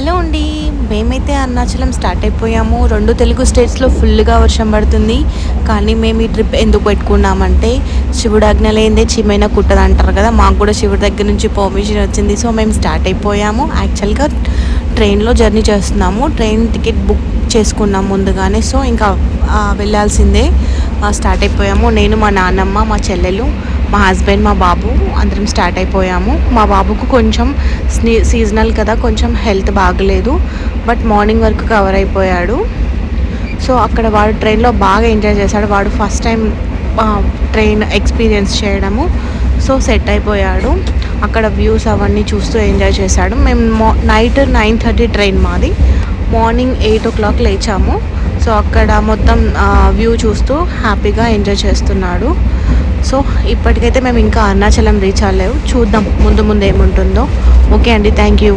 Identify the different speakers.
Speaker 1: Hello అండి. మేమైతే Arunachalam start అయిపోయాము. 2 తెలుగు స్టేట్స్‌లో ఫుల్‌గా వర్షం పడుతుంది. కానీ మేము ఈ ట్రిప్ ఎందుకు పెట్టుకున్నామంటే, శివుడి ఆజ్ఞ లేనిదే చీమైనా కుట్టదంటారు కదా! మాకు కూడా శివుడి దగ్గర నుంచి పర్మిషన్ వచ్చింది. సో, మేము స్టార్ట్ అయిపోయాము. యాక్చువల్‌గా ట్రైన్‌లో జర్నీ చేస్తున్నాము. ట్రైన్ టికెట్ బుక్ చేసుకున్నాం ముందుగానే. సో, ఇంకా వెళ్ళాల్సిందే. స్టార్ట్ అయిపోయాము. నేను, మా నాన్నమ్మ, మా చెల్లెలు, మా హస్బెండ్, మా బాబు అందరం స్టార్ట్ అయిపోయాము. మా బాబుకు కొంచెం సీజనల్ కదా, కొంచెం హెల్త్ బాగలేదు. బట్ మార్నింగ్ వరకు కవర్ అయిపోయాడు. సో అక్కడ వాడు ట్రైన్లో బాగా ఎంజాయ్ చేశాడు. వాడు ఫస్ట్ టైం ట్రైన్ ఎక్స్పీరియన్స్ చేయడము. సో సెట్ అయిపోయాడు. అక్కడ వ్యూస్ అవన్నీ చూస్తూ ఎంజాయ్ చేశాడు. మేము నైట్ 9:30 ట్రైన్ మాది. Morning 8 o'clock లేచాము. సో అక్కడ మొత్తం వ్యూ చూస్తూ హ్యాపీగా ఎంజాయ్ చేస్తున్నాడు. సో ఇప్పటికైతే మేము ఇంకా అరుణాచలం రీచ్ అవ్వలేవు. చూద్దాం ముందు ముందు ఏముంటుందో. ఓకే అండి, థ్యాంక్ యూ.